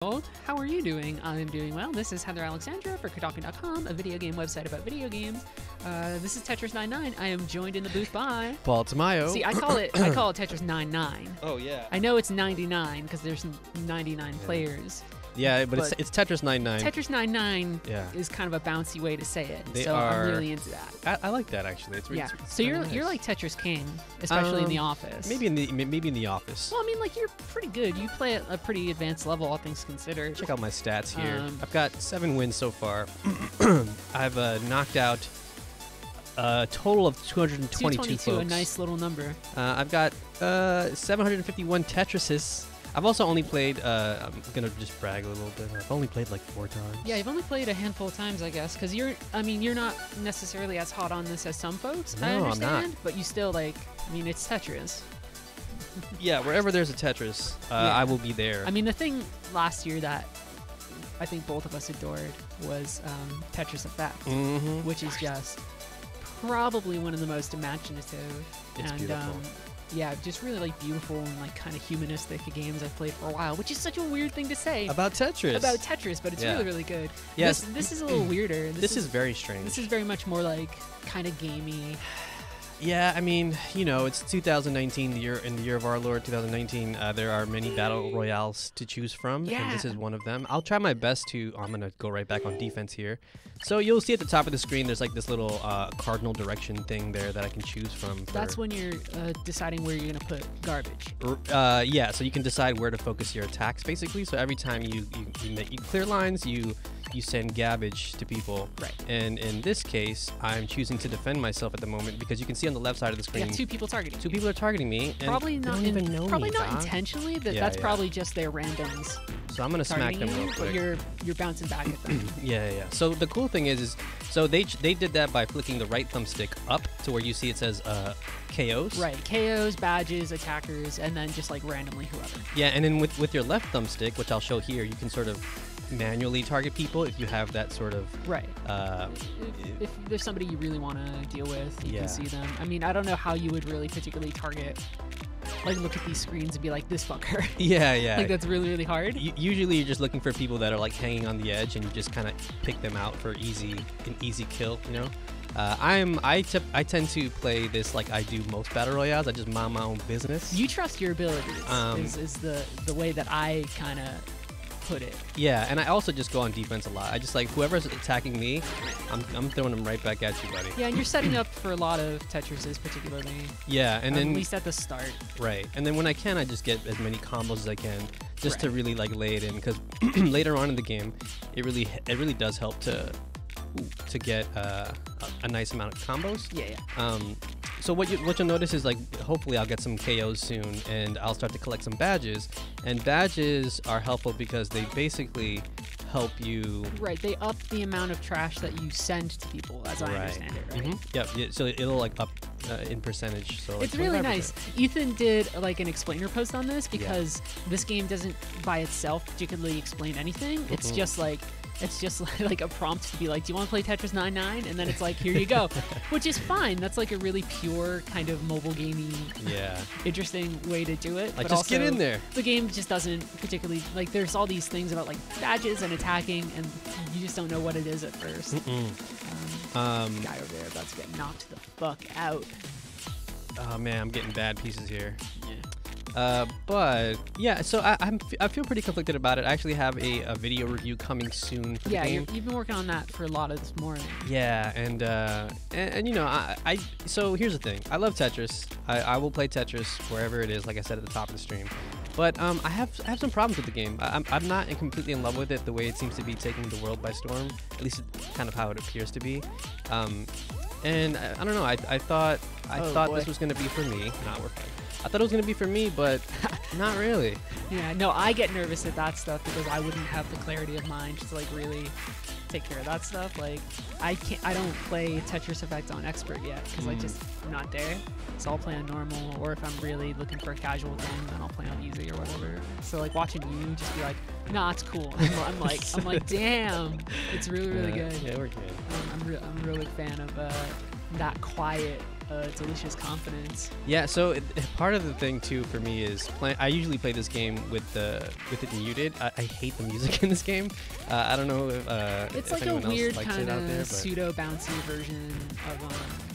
How are you doing? I'm doing well. This is Heather Alexandra for Kotaku.com, a video game website about video games. This is Tetris 99. I am joined in the booth by Paul Tamayo. See, I call it Tetris 99. Oh yeah. I know it's 99 because there's 99 players. Yeah, but it's Tetris 99. Tetris 99 is kind of a bouncy way to say it. I'm really into that. I like that actually. It's really, So you're like Tetris King, especially in the office. Maybe in the office. Well, I mean, like you're pretty good. You play at a pretty advanced level, all things considered. Check out my stats here. I've got 7 wins so far. I've knocked out a total of 222 folks. A nice little number. I've got 751 Tetrises. I've also only played, I'm going to just brag a little bit, I've only played like 4 times. Yeah, you've only played a handful of times, I guess, because you're not necessarily as hot on this as some folks, No, I understand, I'm not. But you still, it's Tetris. Yeah, wherever there's a Tetris, I will be there. I mean, the thing last year that I think both of us adored was Tetris Effect, which is just probably one of the most imaginative It's beautiful. Yeah, just really beautiful and kind of humanistic games I've played for a while, which is such a weird thing to say about Tetris. But it's really good. Yes, this is a little weirder. This is very strange. This is very much more kind of gamey. Yeah, I mean, it's 2019, in the year of our Lord, 2019. There are many battle royales to choose from, and this is one of them. I'll try my best to. I'm gonna go right back on defense here. So you'll see at the top of the screen, there's this little cardinal direction thing there that I can choose from. That's when you're deciding where you're gonna put garbage. Yeah, so you can decide where to focus your attacks, basically. So every time you clear lines, you send garbage to people. Right. And in this case, I'm choosing to defend myself at the moment because you can see on the left side of the screen. Yeah, 2 people targeting. 2 people are targeting me. And probably not. Probably not intentionally. That's yeah. probably just their randoms. So I'm gonna smack them real quick. But you're bouncing back at them. Yeah. So the cool thing is so they did that by flicking the right thumbstick up to where you see it says KOs. Right, KOs, badges, attackers, and then just randomly whoever. Yeah, and then with your left thumbstick, which I'll show here, you can sort of manually target people if you have that sort of if there's somebody you really want to deal with, you can see them. I mean, I don't know how you would really particularly target. Look at these screens and be like, this fucker. Yeah. That's really, really hard. Usually you're just looking for people that are hanging on the edge, and you just kind of pick them out for an easy kill, I tend to play this like I do most battle royales. I just mind my own business. You trust your abilities is the way that I kind of put it. Yeah, and I also just go on defense a lot. I just whoever's attacking me, I'm throwing them right back at you, buddy. Yeah, and you're setting up for a lot of Tetrises particularly. Yeah, and then at least at the start. Right, and then when I can, I just get as many combos as I can, just to really lay it in. Because later on in the game, it really does help to get a nice amount of combos. Yeah. So what you'll notice is hopefully I'll get some KOs soon, and I'll start to collect some badges. And badges are helpful because they basically help you. Right. They up the amount of trash that you send to people, as I understand it. Right. Yep. So it'll up in percentage. So it's really nice. Ethan did an explainer post on this because this game doesn't by itself particularly explain anything. It's just a prompt to be like, do you want to play Tetris 99? And then it's here you go, which is fine. That's a really pure kind of mobile gamey, interesting way to do it. But just also, get in there. The game just doesn't particularly there's all these things about badges and attacking, and you just don't know what it is at first. Guy over there about to get knocked the fuck out. Oh man, I'm getting bad pieces here. Yeah. But yeah, so I feel pretty conflicted about it. I actually have a video review coming soon for the game. You've been working on that for a lot of this morning. Yeah, and so here's the thing. I love Tetris. I will play Tetris wherever it is, like I said at the top of the stream. But I have some problems with the game. I'm not completely in love with it the way it seems to be taking the world by storm. At least kind of how it appears to be. And I don't know. I thought this was going to be for me. I thought it was going to be for me, but not really. Yeah, no, I get nervous at that stuff because I wouldn't have the clarity of mind to really take care of that stuff. I don't play Tetris Effect on expert yet because I'm not there. So I'll play on normal, or if I'm really looking for a casual thing, then I'll play on easy or whatever. So watching you just be like, nah, it's cool. I'm like, damn, it's really, really good. Yeah, we're good. I'm a real big fan of that quiet delicious confidence. Yeah, so part of the thing too for me is I usually play this game with it muted. I hate the music in this game. I don't know if It's if like a anyone else weird likes kind it out there, of but pseudo bouncy version of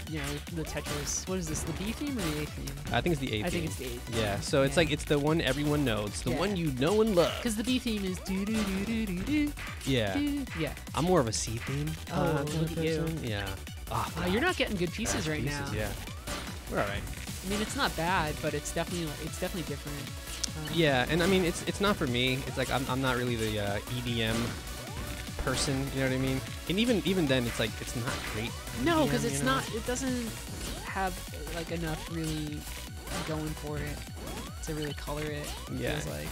you know, the Tetris. What is this? The B theme or the A theme? I think it's the A theme. I think it's the A theme. Yeah, so it's like it's the one everyone knows, it's the Yeah. one you know and love. Because the B theme is do do do do do do. Yeah, Yeah. I'm more of a C theme. Oh, kind of look at you. person. Yeah. Oh, You're not getting good pieces bad right pieces, now. Yeah, we're all right. I mean, it's not bad, but it's definitely different. Yeah, and I mean it's not for me. It's like I'm not really the EDM person. You know what I mean? And even then, it's like it's not great. No, EDM, because it's you know? not. It doesn't have like enough really going for it to really color it. Yeah. Feels like.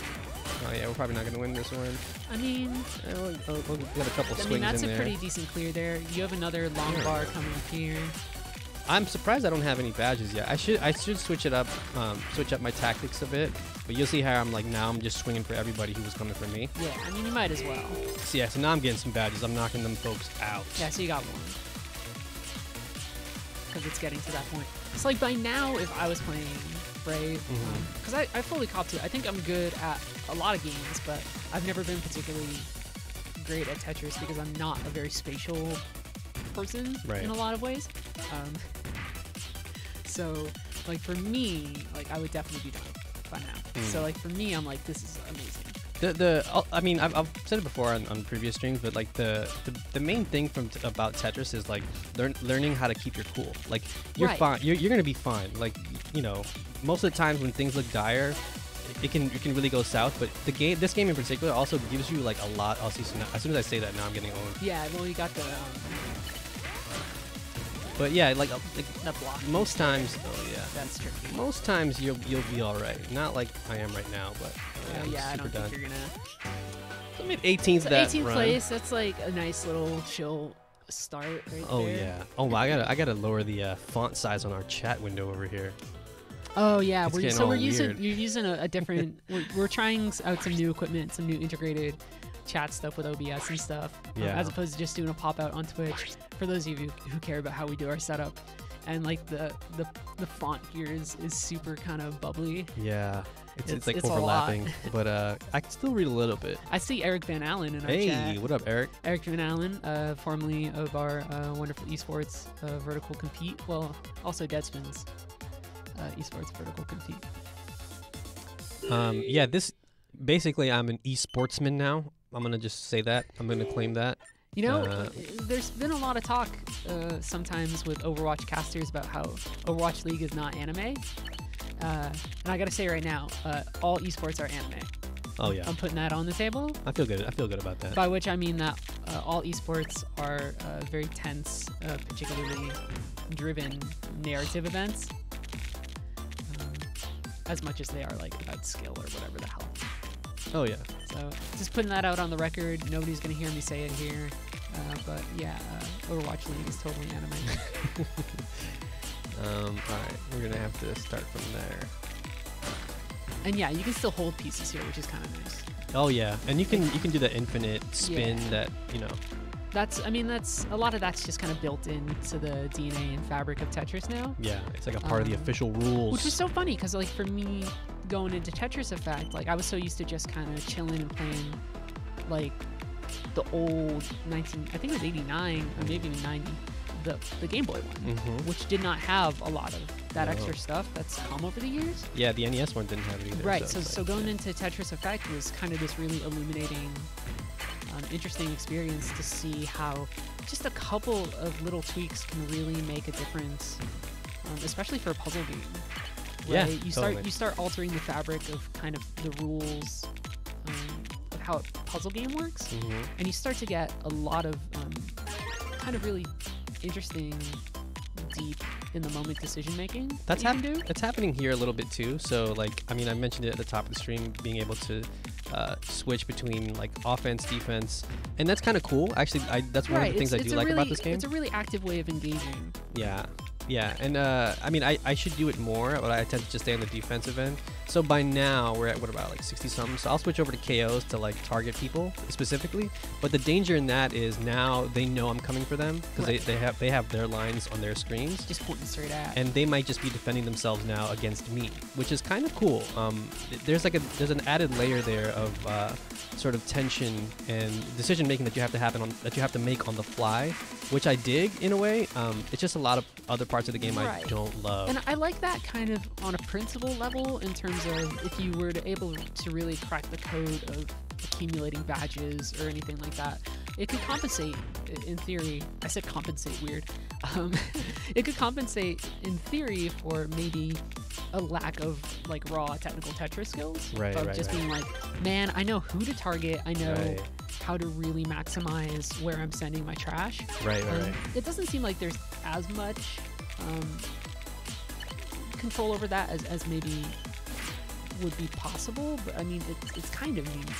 Oh yeah, we're probably not gonna win this one. I mean, We'll get a couple swings that's in a there. pretty decent clear there. You have another long Yeah. bar coming up here. I'm surprised I don't have any badges yet. I should switch it up, switch up my tactics a bit. But you'll see how I'm like now I'm just swinging for everybody who was coming for me. Yeah, I mean, you might as well. So yeah, so now I'm getting some badges. I'm knocking them folks out. Yeah, so you got one. Because it's getting to that point. It's like by now, if I was playing, right? Because I fully cop to it. I think I'm good at a lot of games, but I've never been particularly great at Tetris because I'm not a very spatial person in a lot of ways. So, like for me, like I would definitely be done by now. So like for me, I'm like, this is amazing. I mean, I've said it before on previous streams, but like the main thing about Tetris is like learning how to keep your cool. Like you're fine. You're gonna be fine. Like you know, most of the times when things look dire, it can really go south. But this game in particular also gives you like a lot. As soon as I say that, now I'm getting owned. Yeah, well, you got the. But yeah, like that block. Most times, oh yeah, that's tricky. Most times you'll be all right. Not like I am right now, but yeah, I don't think you're gonna. So I made 18th so that 18th run. place. That's like a nice little chill start right there. Oh yeah. Oh, I gotta lower the font size on our chat window over here. Oh yeah, It's you're using a different. we're trying out some new equipment, some new integrated chat stuff with OBS and stuff. Yeah. As opposed to just doing a pop out on Twitch. For those of you who care about how we do our setup, and like the font here is super kind of bubbly. Yeah. It's like it's overlapping, but I can still read a little bit. I see Eric Van Allen in our chat. Hey, what up, Eric? Eric Van Allen, formerly of our wonderful esports Vertical Compete. Well, also Deadspin's esports Vertical Compete. Yeah, this basically I'm an esportsman now. I'm gonna just say that. I'm gonna claim that. You know, there's been a lot of talk sometimes with Overwatch casters about how Overwatch League is not anime. And I gotta say right now, all esports are anime. Oh yeah. I'm putting that on the table. I feel good. I feel good about that. By which I mean that all esports are very tense, particularly driven narrative events. As much as they are like about skill or whatever the hell. Oh yeah. So just putting that out on the record. Nobody's gonna hear me say it here. But yeah, Overwatch League is totally anime. All right, we're gonna have to start from there. And yeah, you can still hold pieces here, which is kind of nice. Oh yeah, and you can do that infinite spin that That's a lot of that's just kind of built into the DNA and fabric of Tetris now. Yeah, it's like a part of the official rules. Which was so funny because like for me, going into Tetris Effect, like I was so used to just kind of chilling and playing like the old I think it was 89 or maybe even 90. The Game Boy one, which did not have a lot of that extra stuff that's come over the years. Yeah, the NES one didn't have it either. Right, so going into Tetris Effect was kind of this really illuminating, interesting experience to see how just a couple of little tweaks can really make a difference, especially for a puzzle game. Right? Yeah, you start altering the fabric of kind of the rules of how a puzzle game works, and you start to get a lot of kind of really interesting, deep in the moment decision making. That's happening here a little bit too. So like, I mean, I mentioned it at the top of the stream, being able to switch between like offense, defense, and that's kind of cool. Actually, that's one of the things I do like about this game. It's a really active way of engaging. Yeah, and I mean, I should do it more, but I tend to just stay on the defensive end. So by now we're at what about like 60 something. So I'll switch over to KOs to like target people specifically. But the danger in that is now they know I'm coming for them because Right. they have their lines on their screens. Just pointing straight at. And they might just be defending themselves now against me, which is kind of cool. There's an added layer there of sort of tension and decision making that you have to make on the fly, which I dig in a way. It's just a lot of other parts of the game I don't love. And I like that kind of on a principle level in terms of if you were to able to really crack the code of accumulating badges or anything like that, it could compensate in theory. I said compensate weird. It could compensate in theory for maybe a lack of like raw technical Tetris skills. Right, of right, just right. being like, man, I know who to target. I know Right. how to really maximize where I'm sending my trash. Right, right, right. It doesn't seem like there's as much control over that as maybe would be possible, but I mean it's kind of neat.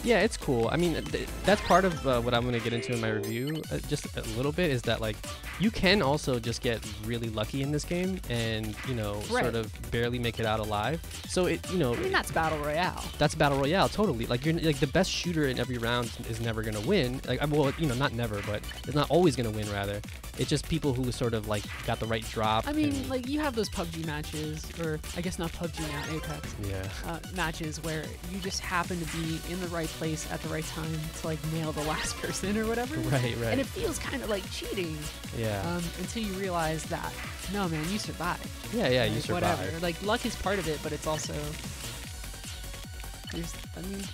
Yeah, it's cool. I mean, that's part of what I'm going to get into in my review just a little bit is that, like, you can also just get really lucky in this game and, you know, Right. sort of barely make it out alive. So, I mean, That's Battle Royale. that's Battle Royale, totally. Like, you're like the best shooter in every round is never going to win. Like, well, you know, not never, but it's not always going to win, rather. It's just people who sort of, like, got the right drop. I mean, and- like, you have those PUBG matches, or I guess not PUBG now, Apex. yeah. Matches where you just happen to be in the right place at the right time to like nail the last person or whatever. Right, right. And it feels kind of like cheating Yeah. until you realize that no, man, you survived. Yeah, yeah, you Like, survive. whatever. Like luck is part of it, but it's also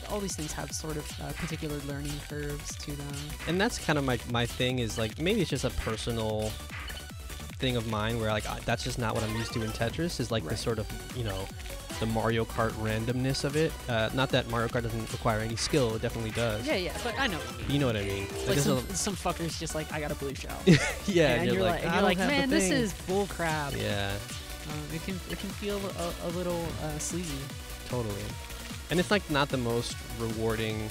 all these things have sort of particular learning curves to them. And that's kind of my thing is like maybe it's just a personal thing of mine where like that's just not what I'm used to in Tetris is like the Right. sort of, you know, the Mario Kart randomness of it. Not that Mario Kart doesn't require any skill, it definitely does. Yeah, but I know what you mean. You know what I mean? Like there's some fuckers just like I got a blue shell. yeah, and you're like, "I don't have the man, this thing." is bull crap. Yeah, It can feel a little sleazy. totally. And it's like not the most rewarding.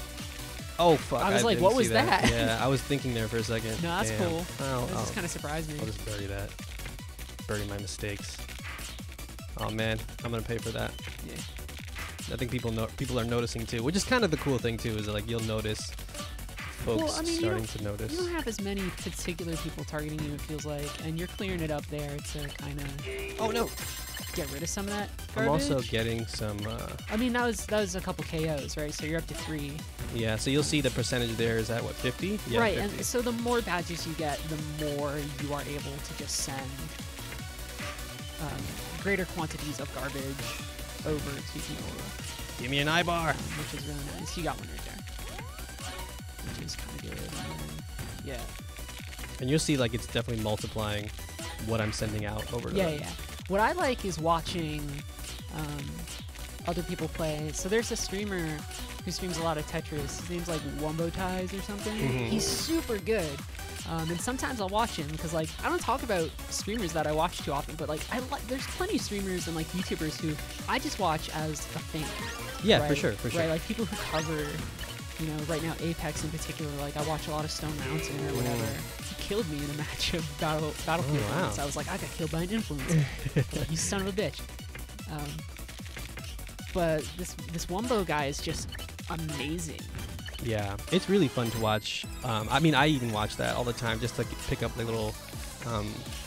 Oh fuck! I was like, didn't what see was that? Yeah, I was thinking there for a second. No, that's Damn. cool. I'll, That just kind of surprised me. I'll just bury that. Bury my mistakes. Oh man, I'm gonna pay for that. Yeah. I think people are noticing too, which is kind of the cool thing too. Is that, like you'll notice folks Well, I mean, starting to notice. You don't have as many particular people targeting you, it feels like, and you're clearing it up there to kind of Oh no! get rid of some of that I'm garbage. also getting some. I mean, that was a couple KOs, right? So you're up to 3. Yeah, so you'll see the percentage there is at what 50? Yeah, right, 50. and so the more badges you get, the more you are able to just send greater quantities of garbage over to people, Give me an eye bar. which is really nice. You got one right there, which is kind of good. And then, yeah. And you'll see like it's definitely multiplying what I'm sending out over. Yeah, yeah. What I like is watching other people play. So there's a streamer who streams a lot of Tetris. His name's like Wumbo Ties or something. Mhm. He's super good. And sometimes I'll watch him because like I don't talk about streamers that I watch too often, but like there's plenty of streamers and like YouTubers who I just watch as a fan. Yeah, right? for sure, for sure. Right, like people who cover, you know, right now Apex in particular. Like I watch a lot of Stone Mountain or whatever. He killed me in a match of Battlefield. wow. once. I was like, I got killed by an influencer. Like, you son of a bitch. But this Wumbo guy is just amazing. Yeah, it's really fun to watch. I mean, I even watch that all the time just to pick up like little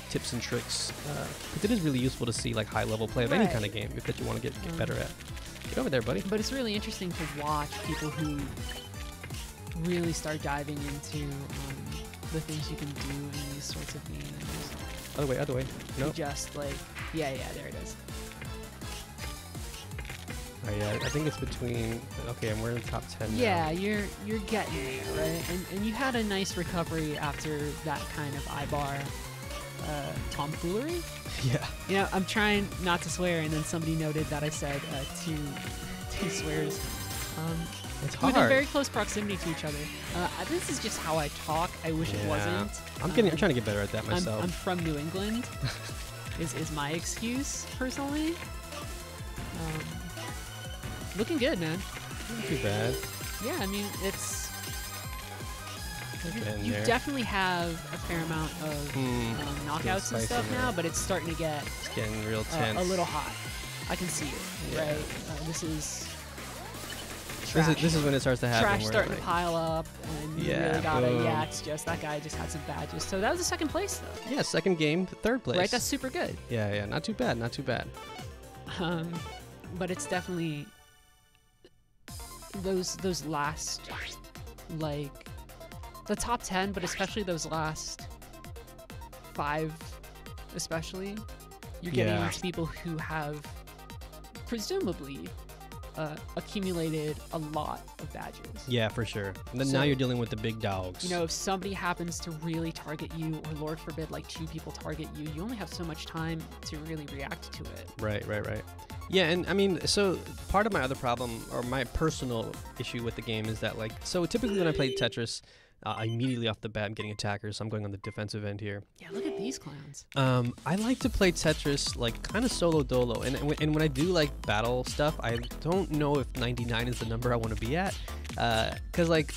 tips and tricks. Because it is really useful to see like high-level play of any Right. kind of game that you want to get better at. Get over there, buddy. But it's really interesting to watch people who really start diving into the things you can do in these sorts of games. Other way, other way. To Nope. just like, yeah, there it is. Yeah, I think it's between. Okay, we're in the top 10 now. Yeah, you're getting there, right? And you had a nice recovery after that kind of iBar tomfoolery. Yeah. You know, I'm trying not to swear, and then somebody noted that I said two swears. It's Within hard. very close proximity to each other. This is just how I talk. I wish it Yeah. wasn't. I'm trying to get better at that myself. I'm from New England. is my excuse personally. Looking good, man. Not too bad. Yeah, I mean it's. Getting You there. definitely have a fair amount of knockouts and spicy stuff now. now, but it's starting to get It's getting real tense. a little hot. I can see it, Yeah. right? This is This is when it starts to happen. trash where, starting like, to pile up, and you Yeah, really gotta. boom. Yeah, it's just that guy just had some badges. So that was the second place, though. Yeah, second game, third place. Right, that's super good. Yeah, not too bad, not too bad. But it's definitely those last, like, the top 10, but especially those last 5, especially. You're getting Yeah. into people who have presumably accumulated a lot of badges. Yeah, for sure. And then So- now you're dealing with the big dogs. You know, if somebody happens to really target you, or Lord forbid, like 2 people target you, you only have so much time to really react to it. Right. Yeah, and I mean, so part of my other problem, or my personal issue with the game is that, like, so typically when I play Tetris, immediately off the bat I'm getting attackers, so I'm going on the defensive end here. Yeah, look at these clowns. I like to play Tetris like kind of solo dolo, and when I do like battle stuff, I don't know if 99 is the number I want to be at, because like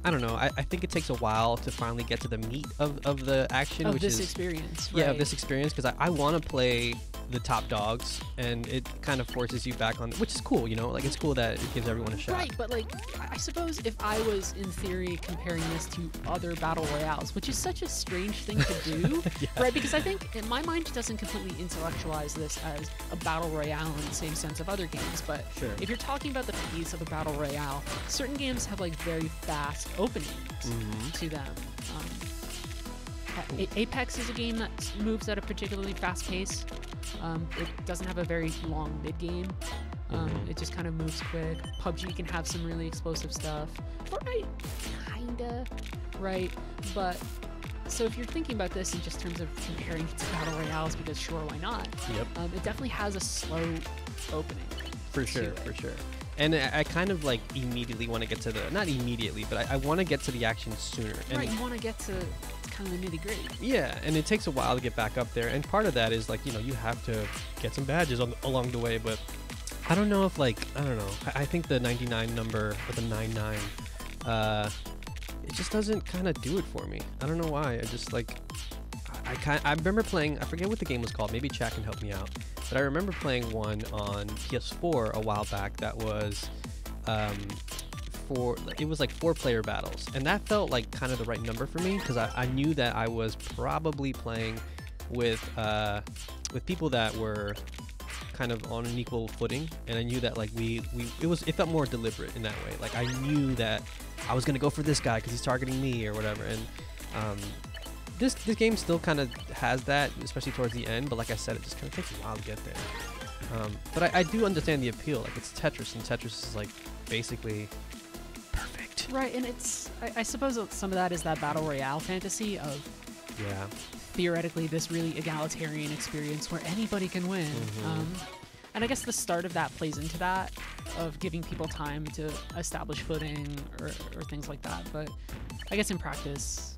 I don't know, I think it takes a while to finally get to the meat of the action, Of which this is experience, yeah, of right. this experience, because I want to play the top dogs, and it kind of forces you back on, which is cool, you know, like it's cool that it gives everyone a shot. Right, but like, I suppose if I was in theory comparing this to other battle royales, which is such a strange thing to do, Yeah. right? Because I think in my mind it doesn't completely intellectualize this as a battle royale in the same sense of other games. But Sure. if you're talking about the pace of a battle royale, certain games have like very fast openings to them. Apex is a game that moves at a particularly fast pace. It doesn't have a very long mid game. It just kind of moves quick. PUBG can have some really explosive stuff. Fortnite, kinda, right? But so if you're thinking about this in just terms of comparing it to battle royales, because sure, why not? Yep. It definitely has a slow opening. For sure, it. for sure. And I kind of like immediately want to get to the, not immediately, but I want to get to the action sooner. And Right, you want to get to kind of the nitty gritty. yeah, and it takes a while to get back up there. And part of that is like, you know, you have to get some badges along the way. But I don't know if like, I don't know. I think the 99 number, or the 99, it just doesn't kind of do it for me. I don't know why. I just like, I remember playing, I forget what the game was called. Maybe chat can help me out. But I remember playing one on PS4 a while back that was it was like 4-player battles, and that felt like kind of the right number for me, because I knew that I was probably playing with people that were kind of on an equal footing, and I knew that like it felt more deliberate in that way. Like I knew that I was gonna go for this guy because he's targeting me or whatever, and this game still kind of has that, especially towards the end, but like I said, it just kind of takes a while to get there. But I do understand the appeal. Like it's Tetris, and Tetris is like basically perfect. Right, and I suppose some of that is that battle royale fantasy of Yeah. theoretically this really egalitarian experience where anybody can win. And I guess the start of that plays into that, of giving people time to establish footing or things like that. But I guess in practice,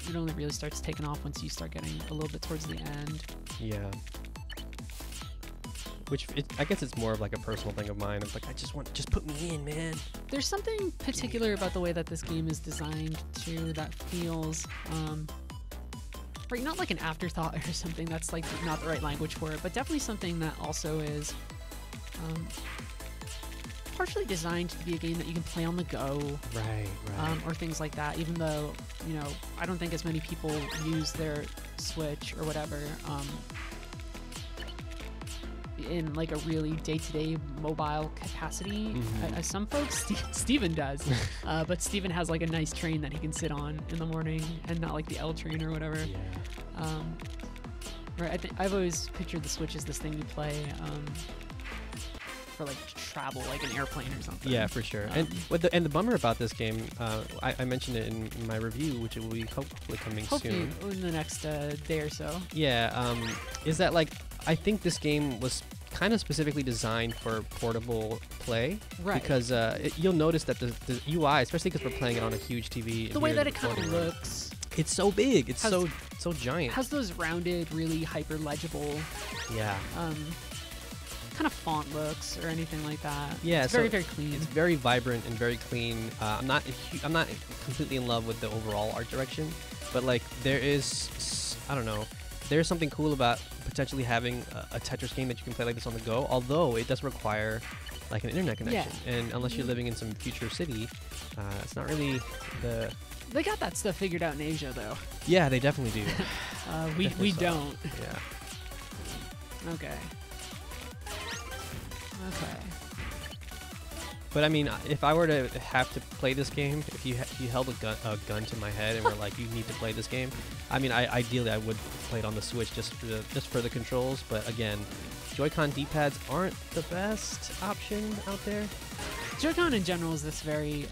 it only really starts taking off once you start getting a little bit towards the end. Yeah. Which I guess it's more of like a personal thing of mine. Of like, just put me in, man. There's something particular about the way that this game is designed too that feels, right, not like an afterthought or something. That's like not the right language for it, but definitely something that also is partially designed to be a game that you can play on the go. Right. Or things like that, even though, you know, I don't think as many people use their Switch or whatever in like a really day-to-day mobile capacity as some folks. Steven does, but Steven has like a nice train that he can sit on in the morning, and not like the L train or whatever. Yeah. Right, I've always pictured the Switch as this thing you play for like travel, like an airplane or something. Yeah, for sure. And the bummer about this game, I mentioned it in my review, which will be hopefully coming hopefully soon. in the next day or so. Yeah, is that like, I think this game was kind of specifically designed for portable play. Right. Because you'll notice that the UI, especially because we're playing it on a huge TV. The way that it kind of looks. It's so big. It's so giant. Has those rounded, really hyper legible, Yeah. kind of font looks or anything like that. Yeah, it's so very, very clean. It's very vibrant and very clean. I'm not completely in love with the overall art direction, but like there is, I don't know. there's something cool about potentially having a Tetris game that you can play like this on the go, although it does require like an internet connection. And unless you're living in some future city, it's not really the... They got that stuff figured out in Asia, though. Yeah, they definitely do. We don't. Yeah. Okay. Okay. But I mean, if I were to have to play this game, if you held a gun to my head and were like, you need to play this game, I mean, ideally I would play it on the Switch just for the controls. But again, Joy-Con D-pads aren't the best option out there. Joy-Con in general is this very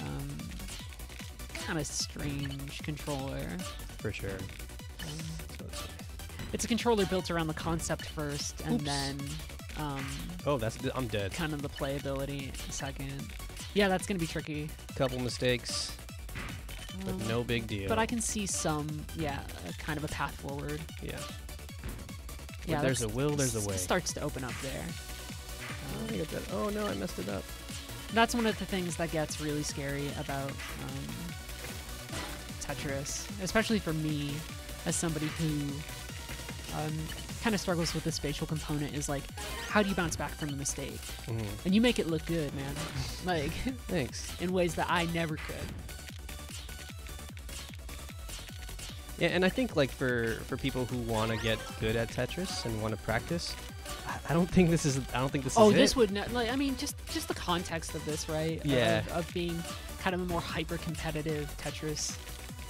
kind of strange controller. For sure. It's a controller built around the concept first, and then I'm dead. Kind of the playability second. Yeah, that's gonna be tricky. Couple mistakes, but no big deal. But I can see some, kind of a path forward. Yeah. Yeah, there's a will, there's a way. Starts to open up there. Oh no, I messed it up. That's one of the things that gets really scary about Tetris, especially for me, as somebody who kind of struggles with the spatial component, is like, how do you bounce back from a mistake? And you make it look good, man. Like, thanks. In ways that I never could. Yeah, and I think like for people who want to get good at Tetris and want to practice, I don't think this is. Oh, this would like. I mean, just the context of this, right? Yeah. Of being kind of a more hyper competitive Tetris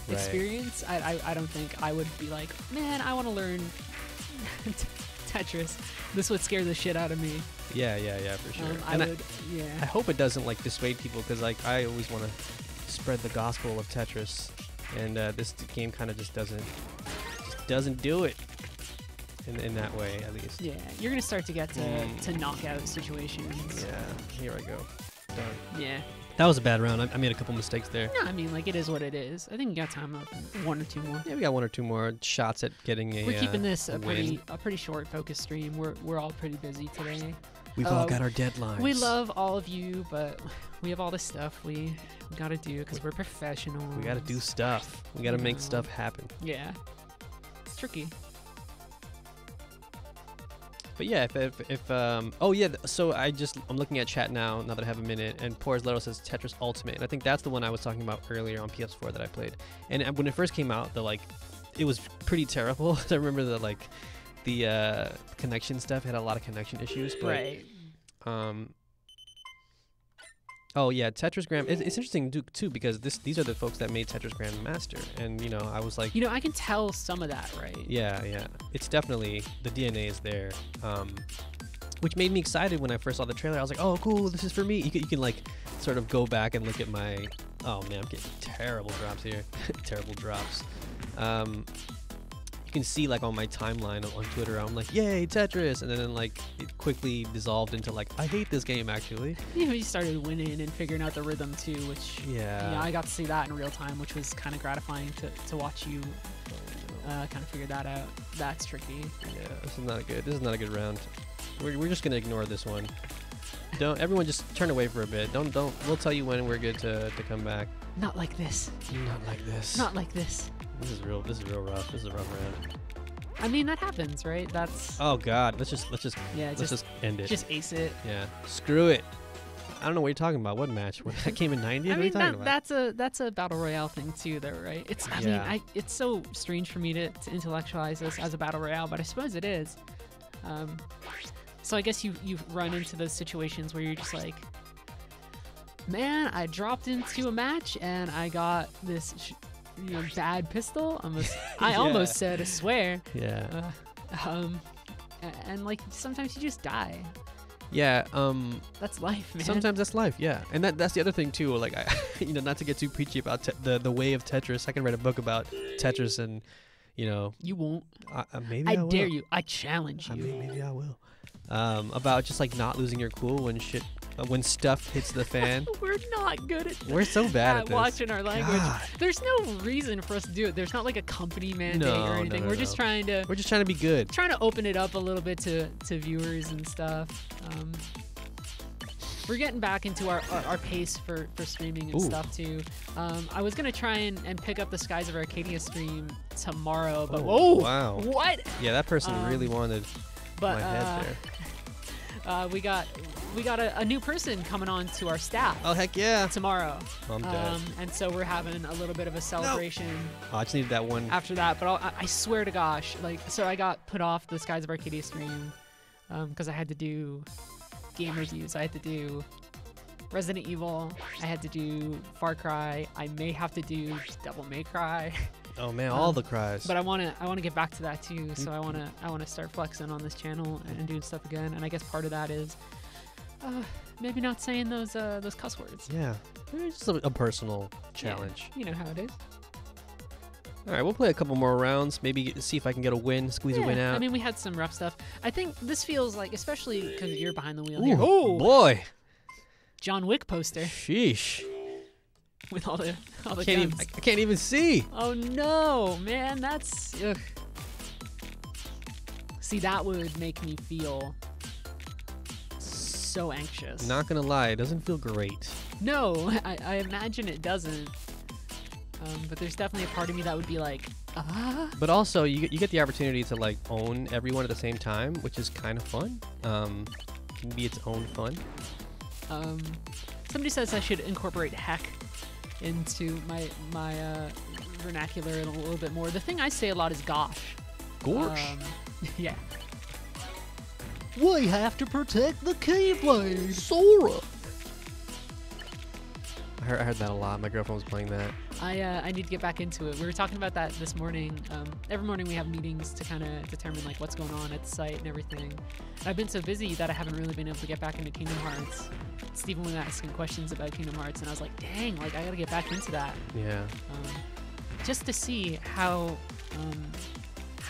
experience. I don't think I would be like, man, I want to learn Tetris. This would scare the shit out of me. Yeah, for sure. I hope it doesn't like dissuade people, because like I always want to spread the gospel of Tetris, and this game kind of just doesn't do it in that way, at least. Yeah, you're gonna start to get to knockout situations. Yeah, here I go. Done. Yeah. That was a bad round. I made a couple mistakes there. No, I mean, like, it is what it is. I think you got time of one or two more. Yeah, we got one or two more shots at getting a. We're keeping this a win. pretty short focus stream. We're all pretty busy today. We've all got our deadlines. We love all of you, but we have all this stuff we gotta do because we're professionals. We gotta do stuff. We gotta make stuff happen. Yeah, it's tricky. But yeah, so I'm looking at chat now that I have a minute, and Pours Little says Tetris Ultimate, and I think that's the one I was talking about earlier on PS4 that I played. And when it first came out, it was pretty terrible. I remember the connection stuff had a lot of connection issues. But, right. Oh yeah, Tetris Grand. It's interesting too, because these are the folks that made Tetris Grandmaster, and I was like, I can tell some of that, right? Yeah, it's definitely, the DNA is there, which made me excited when I first saw the trailer. I was like, oh cool, this is for me. You can like sort of go back and look at my, oh man, I'm getting terrible drops here, terrible drops. You can see like on my timeline on Twitter, I'm like, yay, Tetris, and then like it quickly dissolved into like, I hate this game actually. You started winning and figuring out the rhythm too, which I got to see that in real time, which was kind of gratifying to watch you kind of figure that out. That's tricky. Yeah, this is not a good round. We're just gonna ignore this one. Everyone just turn away for a bit. Don't we'll tell you when we're good to come back. Not like this. Not like this. Not like this. This is real rough. This is a rough round. I mean, that happens, right? That's. Oh God, let's just end it. Just ace it. Yeah, screw it. I don't know what you're talking about. What match? That came in 90. I mean, what are you talking about? that's a battle royale thing too, though, right? It's so strange for me to intellectualize this as a battle royale, but I suppose it is. So I guess you run into those situations where you're just like, man, I dropped into a match and I got this. Bad pistol. I almost said a swear. Yeah. And like sometimes you just die. Yeah. That's life, man. Sometimes that's life. Yeah. And that's the other thing too. Like, not to get too preachy about the way of Tetris. I can write a book about Tetris, and you won't. Maybe I will. Dare you. I challenge you. Maybe I will. About just like not losing your cool when stuff hits the fan. We're not good at We're so bad at this. Watching our language. God. There's no reason for us to do it. There's not like a company mandate or anything. We're just trying to be good. Trying to open it up a little bit to viewers and stuff. we're getting back into our pace for streaming and stuff too. I was gonna try and pick up the Skies of Arcadia stream tomorrow, but wow. What? Yeah, that person really wanted but my head there. we got a new person coming on to our staff. Oh heck yeah! Tomorrow. I'm dead. And so we're having a little bit of a celebration. Oh, I just needed that one. After that, but I swear to gosh, like, so I got put off the Skies of Arcadia stream because I had to do game reviews. I had to do Resident Evil. I had to do Far Cry. I may have to do Devil May Cry. Oh man, all the cries. But I wanna get back to that too. So I wanna start flexing on this channel and doing stuff again. And I guess part of that is maybe not saying those cuss words. Yeah, it's just a personal challenge. Yeah, you know how it is. All right, we'll play a couple more rounds. Maybe see if I can get a win, squeeze a win out. I mean, we had some rough stuff. I think this feels like, especially because you're behind the wheel Ooh, here. Oh boy! John Wick poster Sheesh! with all the I can't even see. Oh no, man, that's. Ugh. See, that would make me feel so anxious. Not gonna lie, it doesn't feel great. No, I imagine it doesn't. But there's definitely a part of me that would be like, But also, you get the opportunity to like own everyone at the same time, which is kind of fun. Can be its own fun. Somebody says I should incorporate heck into my vernacular a little bit more. The thing I say a lot is gosh. Gosh? Yeah. We have to protect the Keyblade, Sora. I heard that a lot. My girlfriend was playing that. I need to get back into it. We were talking about that this morning. Every morning we have meetings to kind of determine like what's going on at the site and everything. And I've been so busy that I haven't really been able to get back into Kingdom Hearts. Stephen was asking questions about Kingdom Hearts, and I was like, dang, like I gotta get back into that. Yeah. Just to see how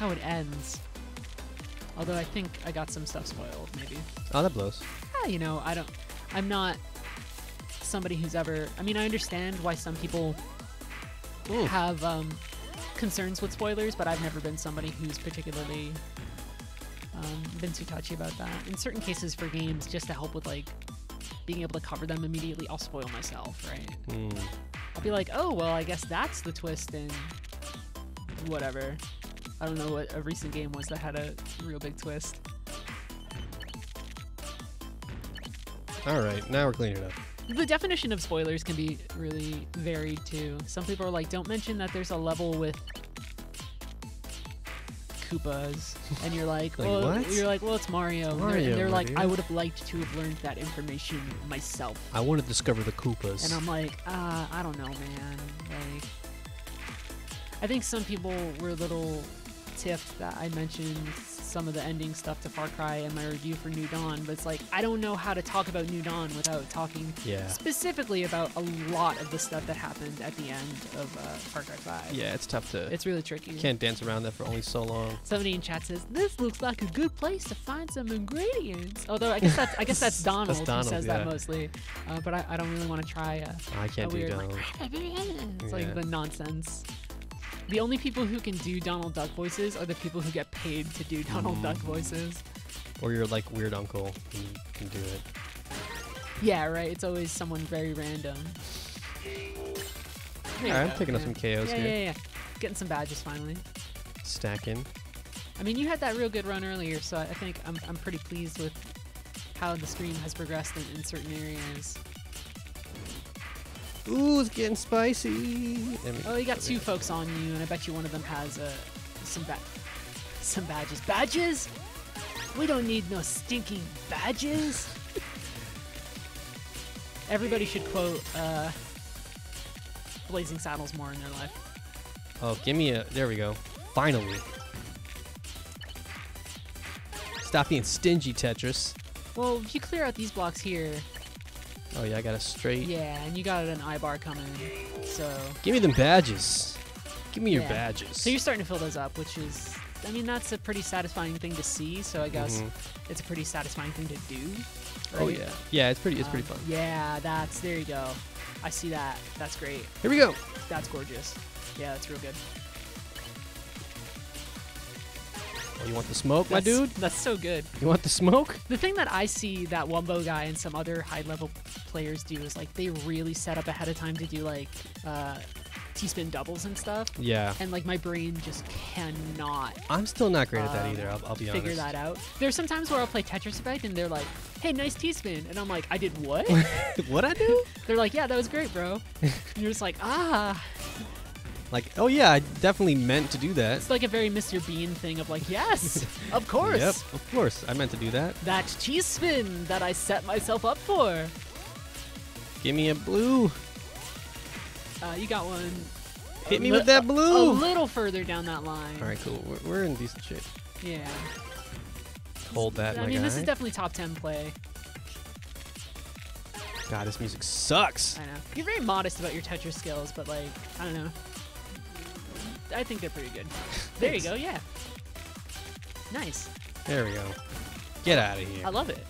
it ends. Although I think I got some stuff spoiled, maybe. Oh, that blows. You know, I'm not somebody who's ever. I mean, I understand why some people have concerns with spoilers, but I've never been somebody who's particularly been too touchy about that. In certain cases for games, just to help with like being able to cover them immediately, I'll spoil myself, right? I'll be like, oh well, I guess that's the twist in whatever. I don't know what a recent game was that had a real big twist. All right, now we're cleaning it up. The definition of spoilers can be really varied too. Some people are like, don't mention that there's a level with Koopas, and you're like, well, what? You're like, well, it's Mario. Mario, and they're my like, dude. I would have liked to have learned that information myself. I want to discover the Koopas. And I'm like, I don't know, man. Like, I think some people were a little tiffed that I mentioned some of the ending stuff to Far Cry in my review for New Dawn, but it's like, I don't know how to talk about New Dawn without talking specifically about a lot of the stuff that happened at the end of Far Cry 5. Yeah, it's tough to. It's really tricky. Can't dance around that for only so long. Somebody in chat says, this looks like a good place to find some ingredients. Although I guess that's Donald, That's Donald who says yeah. that mostly. But I don't really want to try I can't a do weird, Donald. like, it's Yeah. like the nonsense. The only people who can do Donald Duck voices are the people who get paid to do Donald Duck voices. Or your like weird uncle who can do it. Yeah, right. It's always someone very random. Alright, I'm picking up some KOs here. Yeah. Getting some badges finally. Stacking. I mean, you had that real good run earlier, so I think I'm pretty pleased with how the stream has progressed in certain areas. Ooh, it's getting spicy. Oh, you got two folks on you, and I bet you one of them has some badges. Badges? We don't need no stinking badges. Everybody should quote Blazing Saddles more in their life. Oh, give me a. There we go. Finally. Stop being stingy, Tetris. Well, if you clear out these blocks here. Oh yeah, I got a straight. Yeah, and you got an eye bar coming, so. Give me them badges. Give me your badges. So you're starting to fill those up, which is, I mean, that's a pretty satisfying thing to see. So I guess it's a pretty satisfying thing to do. Right? Oh yeah. Yeah, it's pretty fun. Yeah, there you go. I see that. That's great. Here we go. That's gorgeous. Yeah, that's real good. Oh, you want the smoke, my dude? That's so good. You want the smoke? The thing that I see that Wumbo guy and some other high-level players do is like they really set up ahead of time to do like T-spin doubles and stuff. Yeah. And like my brain just cannot I'm still not great at that either. I'll be honest. figure that out. There's some times where I'll play Tetris Effect and they're like, "Hey, nice T-spin," and I'm like, "I did what?" What I do? They're like, "Yeah, that was great, bro." And you're just like, "Ah." Like, oh yeah, I definitely meant to do that. It's like a very Mr. Bean thing of like, yes, of course. Yep, of course. I meant to do that. That cheese spin that I set myself up for. Give me a blue. You got one. Hit me with that blue. A little further down that line. All right, cool. We're in decent shape. Yeah. Hold that, I my mean, guy. this is definitely top 10 play. God, this music sucks. I know. You're very modest about your Tetris skills, but like, I don't know. I think they're pretty good. There you go, yeah. Nice. There we go. Get out of here. I love it.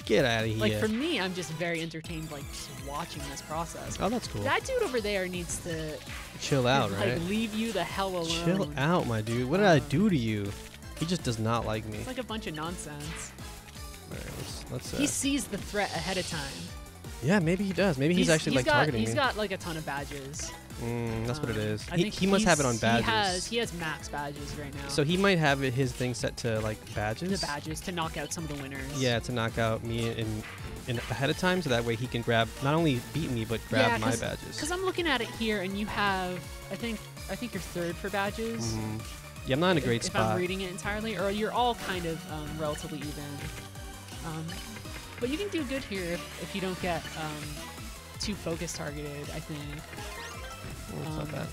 Get out of here. Like, for me, I'm just very entertained, like, just watching this process. Oh, that's cool. That dude over there needs to, Chill out, like, right? leave you the hell alone. Chill out, my dude. What did I do to you? He just does not like me. It's like a bunch of nonsense. All right, let's He sees the threat ahead of time. yeah, maybe he does. Maybe he's actually like targeting me. He's got like a ton of badges. That's what it is. I think He must have it on badges. He has max badges right now. So he might have his thing set to like badges. The badges to knock out some of the winners. Yeah, to knock out me in ahead of time, so that way he can grab not only beat me but grab my badges. Because I'm looking at it here, and you have I think you're third for badges. Yeah, I'm not in a great if spot. I'm reading it entirely, or you're all kind of relatively even. But you can do good here if you don't get too focus targeted, I think. It's not bad.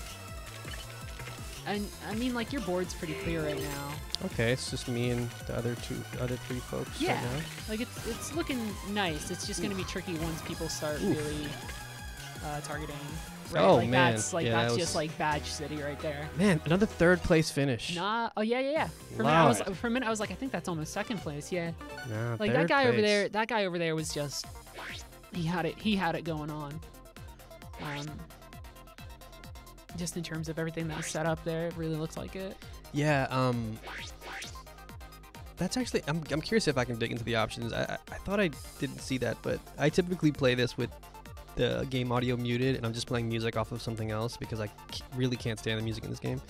And I mean, like, your board's pretty clear right now. Okay, it's just me and the other three folks. Yeah, Right now. like it's looking nice. It's just gonna be tricky once people start really targeting. Right? Oh, like, man. That's like Yeah, that that's was- just like badge city right there. Man, another third place finish. Nah. Oh yeah. For a minute I was like, I think that's almost second place. Yeah. Nah, Like third that guy over place. there. That guy over there was just he had it going on. Just in terms of everything that was set up there, it really looks like it. Yeah. That's actually. I'm curious if I can dig into the options. I thought I didn't see that, but I typically play this with the game audio muted, and I'm just playing music off of something else because I really can't stand the music in this game.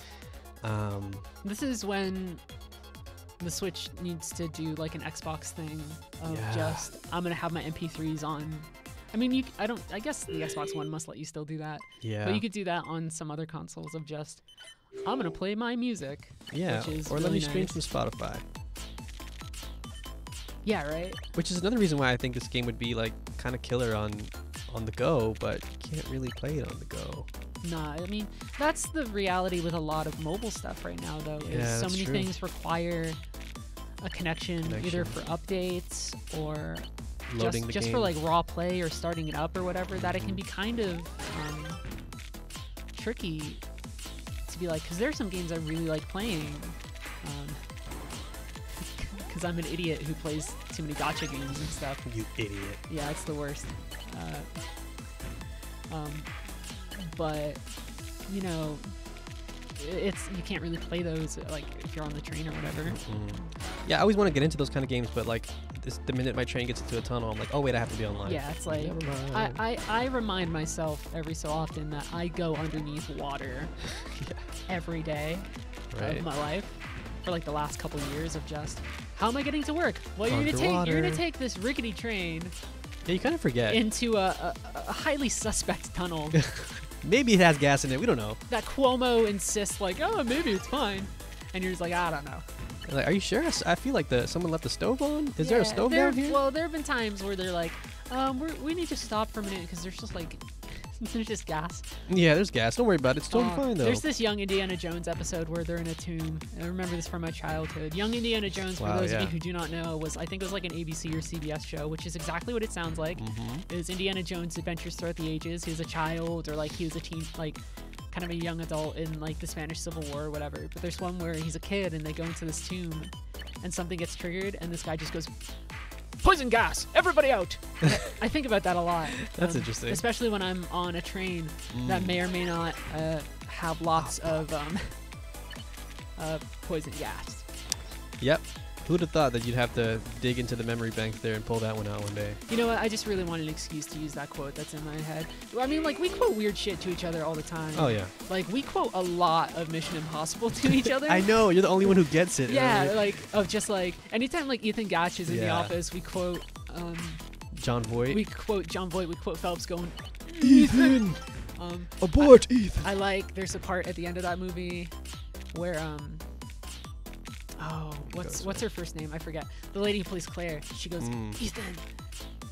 This is when the Switch needs to do like an Xbox thing of just I'm gonna have my MP3s on. I mean, I guess the Xbox One must let you still do that. Yeah. But you could do that on some other consoles of just I'm gonna play my music. Yeah. Which is Or let really me stream nice. from Spotify. Yeah. Right. Which is another reason why I think this game would be like kind of killer on the go, but you can't really play it on the go. Nah, I mean, that's the reality with a lot of mobile stuff right now, though. Yeah, Is so that's many true. things require a connection, either for updates or Loading the just game. for like raw play or starting it up or whatever. That it can be kind of tricky to be like, because there's some games I really like playing. Because I'm an idiot who plays too many gacha games and stuff. You idiot. Yeah, it's the worst. But you know, you can't really play those like if you're on the train or whatever. Yeah, I always want to get into those kind of games, but like the minute my train gets into a tunnel, I'm like, oh wait, I have to be online. Yeah, it's like Never mind. I remind myself every so often that I go underneath water every day of my life for like the last couple years of just how am I getting to work? Well, you're gonna take this rickety train. Yeah, you kind of forget. Into a highly suspect tunnel. Maybe it has gas in it. We don't know. That Cuomo insists like, oh, maybe it's fine, and you're just like, I don't know. Like, are you sure? I feel like someone left the stove on. Is there a stove down here? Well, there have been times where they're like, we need to stop for a minute because there's just like, there's just gas. Yeah, there's gas. Don't worry about it. It's totally fine though. There's this Young Indiana Jones episode where they're in a tomb. I remember this from my childhood. Young Indiana Jones, for those of you who do not know, I think it was like an ABC or CBS show, which is exactly what it sounds like. It was Indiana Jones' adventures throughout the ages. He was a child, or like he was a teen, like kind of a young adult in like the Spanish Civil War or whatever. But there's one where he's a kid and they go into this tomb and something gets triggered and this guy just goes, poison gas, everybody out. I think about that a lot. That's interesting. Especially when I'm on a train that may or may not have lots of poison gas. Yep. Who'd have thought that you'd have to dig into the memory bank there and pull that one out one day? You know what? I just really want an excuse to use that quote that's in my head. I mean, like, we quote weird shit to each other all the time. Oh, yeah. Like, we quote a lot of Mission Impossible to each other. I know. You're the only one who gets it. Yeah, right? like, of just, like, anytime, like, Ethan Gatch is in the Yeah. office, we quote, John Voight. we quote John Voight, we quote Phelps going, Ethan! um, Abort, Ethan! I like, there's a part at the end of that movie where, what's her first name? I forget. The lady who plays Claire. She goes, Ethan,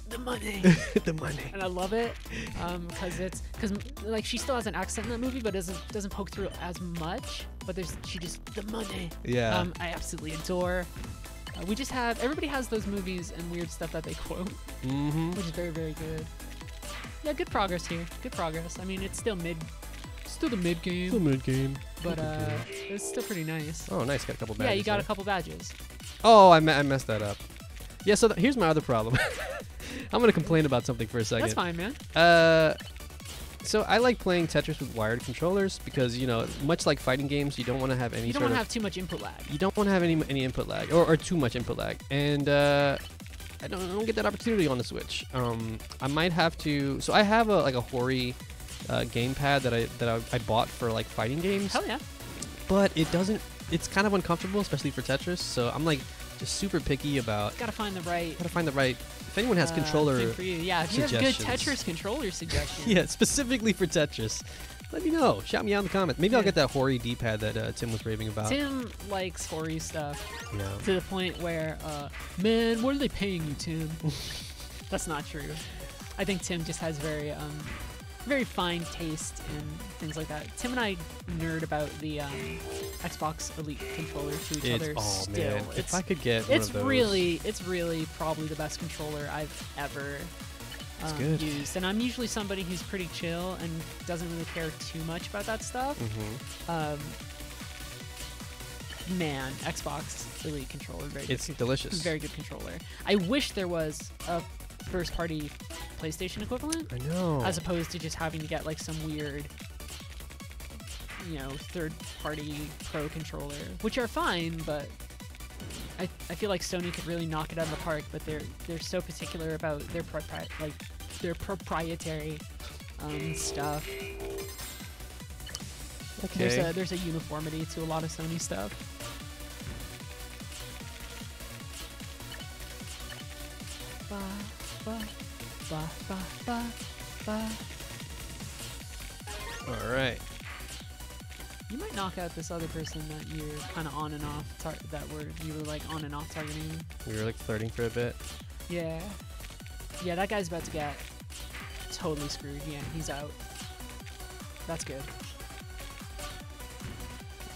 the money. The money. And I love it, because like she still has an accent in that movie, but doesn't poke through as much. But she just the money. Yeah. I absolutely adore. We just have everybody has those movies and weird stuff that they quote, which is very, very good. Yeah, good progress here. Good progress. I mean, it's still the mid game. Still mid game. But it's still pretty nice. Oh, nice. Got a couple badges. Yeah, you got there. a couple badges. Oh, I messed that up. Yeah, so here's my other problem. I'm going to complain about something for a second. That's fine, man. So I like playing Tetris with wired controllers because, you know, much like fighting games, you don't want to have any You don't want to have too much input lag. You don't want to have any input lag or too much input lag. And I don't get that opportunity on the Switch. I might have to. So I have a Hori gamepad that I bought for like fighting games. Hell yeah. But it doesn't. It's kind of uncomfortable, especially for Tetris. So I'm like just super picky about. Gotta find the right. If anyone has controller thing for you. Yeah, if you have good suggestions. Tetris controller suggestions. Yeah, specifically for Tetris. Let me know. Shout me out in the comments. Maybe I'll get that Hori D-pad that Tim was raving about. Tim likes Hori stuff Yeah. to the point where, man, what are they paying you, Tim? That's not true. I think Tim just has very fine taste in things like that. Tim and I nerd about the Xbox Elite controller to each other still. Man. If I could get one of those. It's really probably the best controller I've ever used. And I'm usually somebody who's pretty chill and doesn't really care too much about that stuff. Man, Xbox Elite controller, It's delicious. Very good controller. I wish there was a first-party PlayStation equivalent. I know. As opposed to just having to get like some weird, third-party pro controller, which are fine, but I feel like Sony could really knock it out of the park. But they're so particular about their proprietary stuff. Okay. There's a uniformity to a lot of Sony stuff. All right. You might knock out this other person that you're kind of on and off. You were like on and off targeting. We were like flirting for a bit. Yeah. Yeah, that guy's about to get totally screwed. Yeah, he's out. That's good.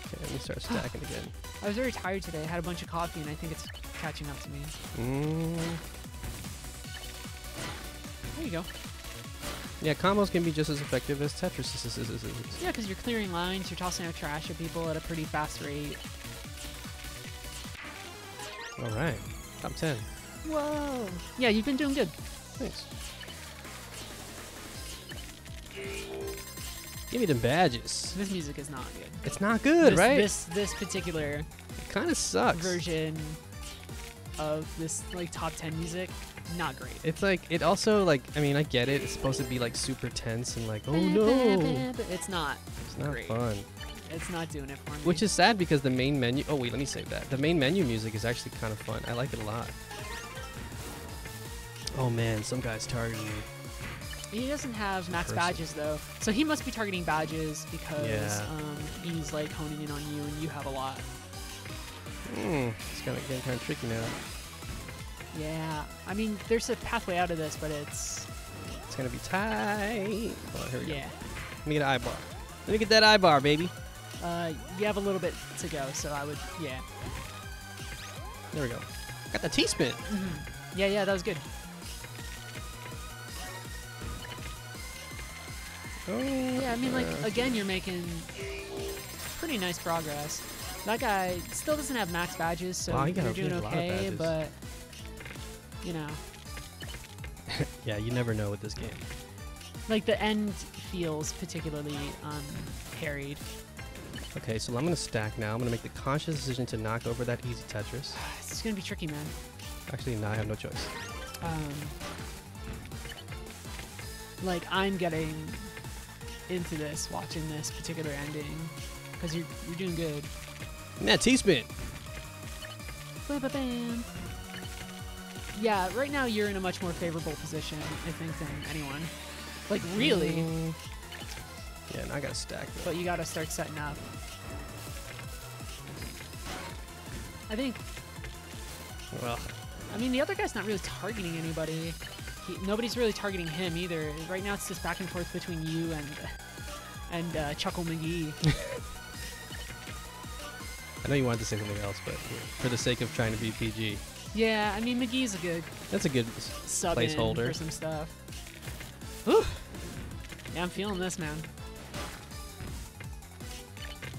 Okay, let me start stacking again. I was very tired today. I had a bunch of coffee, and I think it's catching up to me. There you go. Yeah, combos can be just as effective as Tetris. Yeah, because you're clearing lines, you're tossing out trash at people at a pretty fast rate. All right, top 10. Whoa. Yeah, you've been doing good. Thanks. Give me them badges. This music is not good. It's not good, right? This particular It kind of sucks. version of this like top 10 music, not great. It's like, it also like, I mean, I get it. It's supposed to be like super tense and like, oh no. But it's not. It's not great. fun. It's not doing it for me. Which is sad because the main menu, oh wait, let me save that. The main menu music is actually kind of fun. I like it a lot. Oh man, some guy's targeting me. He doesn't have max badges though, so he must be targeting badges because he's like honing in on you, and you have a lot. It's kind of getting kind of tricky now. Yeah, I mean, there's a pathway out of this, but it's gonna be tight. Oh, here we go. Yeah. Let me get an eye bar. Let me get that eye bar, baby. You have a little bit to go, so I would, yeah. There we go. Got the T-spin. Yeah, that was good. Oh, Yeah, I mean, like, again, you're making pretty nice progress. That guy still doesn't have max badges, so Wow, you're doing a lot of okay, badges. but, you know. Yeah, you never know with this game. Like, the end feels particularly harried. Okay, so I'm gonna stack now. I'm gonna make the conscious decision to knock over that easy Tetris. This is gonna be tricky, man. Actually, no, I have no choice. Like I'm getting into this, watching this particular ending, because you're doing good. Yeah, T-spin. Ba-ba-bam. Yeah, right now you're in a much more favorable position, I think, than anyone. Like really. Yeah, and I gotta stack. Though. But you gotta start setting up. I think. Well, I mean, the other guy's not really targeting anybody. Nobody's really targeting him either. Right now, it's just back and forth between you and Chuckle McGee. I know you wanted to say something else, but for the sake of trying to be PG. Yeah, I mean, McGee's a good. That's a good sub in placeholder for some stuff. Whew. Yeah, I'm feeling this, man.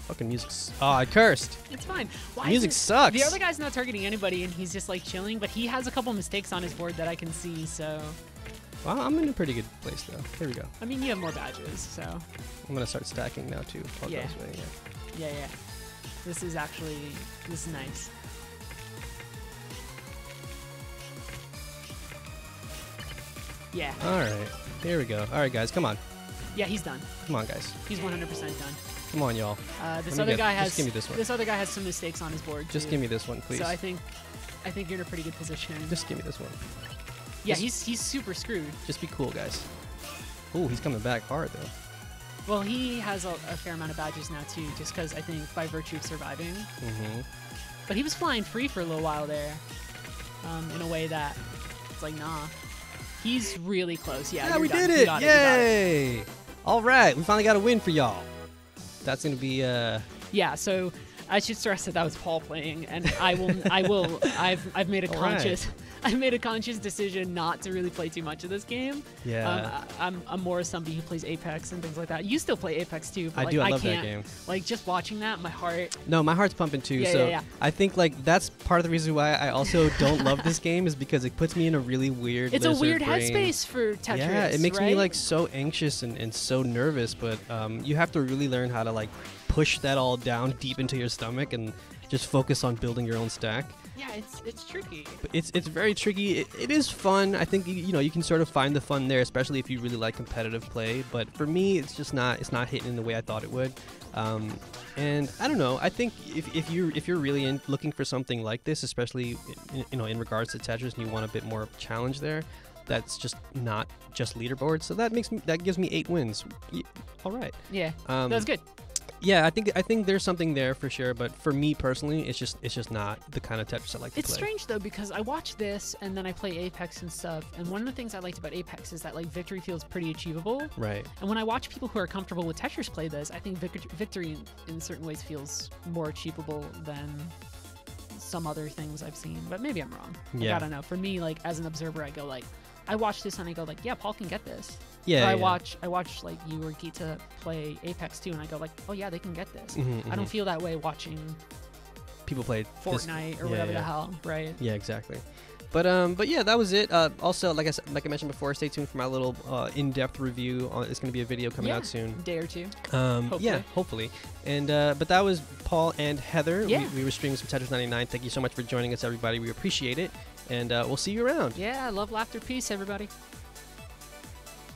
Fucking music. Oh, I cursed. It's fine. Why music sucks. The other guy's not targeting anybody, and he's just like chilling. But he has a couple mistakes on his board that I can see. So. Well, I'm in a pretty good place though. Here we go. I mean, you have more badges, so. I'm gonna start stacking now too. Yeah. Way, Yeah, yeah. This is nice. Yeah. All right. Here we go. All right, guys, come on. Yeah, he's done. Come on, guys. He's 100% done. Come on, y'all. This other guy has. Just give me this one. This other guy has some mistakes on his board. Just too. give me this one, please. So I think you're in a pretty good position. Just give me this one. Yeah, he's super screwed. Just be cool, guys. Ooh, he's coming back hard though. Well, he has a fair amount of badges now too, just because I think by virtue of surviving. Mm-hmm. But he was flying free for a little while there, in a way that it's like nah. He's really close. Yeah. Yeah, we done. did it! Yay! All right, we finally got a win for y'all. That's gonna be Yeah. So I should stress that was Paul playing, and I've made a conscious. I've made a conscious decision not to really play too much of this game. Yeah. I'm more somebody who plays Apex and things like that. You still play Apex too, but I like, do. I love can't, that game. Like just watching that, my heart. No, my heart's pumping too. Yeah, so yeah, yeah. I think like that's part of the reason why I also don't love this game is because it puts me in a really weird. It's a weird brain. headspace for Tetris. Yeah, it makes right? me like so anxious and so nervous. But you have to really learn how to like push that all down deep into your stomach and just focus on building your own stack. Yeah, it's tricky. But it's very tricky. It is fun. I think you can sort of find the fun there, especially if you really like competitive play. But for me, it's just not hitting in the way I thought it would. And I don't know. I think if you're really looking for something like this, especially in regards to Tetris, and you want a bit more challenge there, that's just not just leaderboard. So that gives me 8 wins. All right. Yeah, that's good. Yeah, I think there's something there for sure, but for me personally, it's just not the kind of Tetris I like to play. It's strange though because I watch this and then I play Apex and stuff, and one of the things I liked about Apex is that like victory feels pretty achievable. Right. And when I watch people who are comfortable with Tetris play this, I think victory in certain ways feels more achievable than some other things I've seen. But maybe I'm wrong. Yeah. Like, I don't know. For me, like as an observer, I go like, I watch this and I go like, yeah, Paul can get this. Yeah. Or yeah. I watch like you or Gita play Apex too, and I go like, oh yeah, they can get this. Mm-hmm, I don't feel that way watching people play Fortnite or whatever the hell, right? Yeah, exactly. But yeah, that was it. Also, like I mentioned before, stay tuned for my little in-depth review. It's going to be a video coming out soon. A day or two. Hopefully. Yeah, hopefully. And but that was Paul and Heather. Yeah. We were streaming some Tetris 99. Thank you so much for joining us, everybody. We appreciate it. And we'll see you around. Yeah, love, laughter, peace, everybody.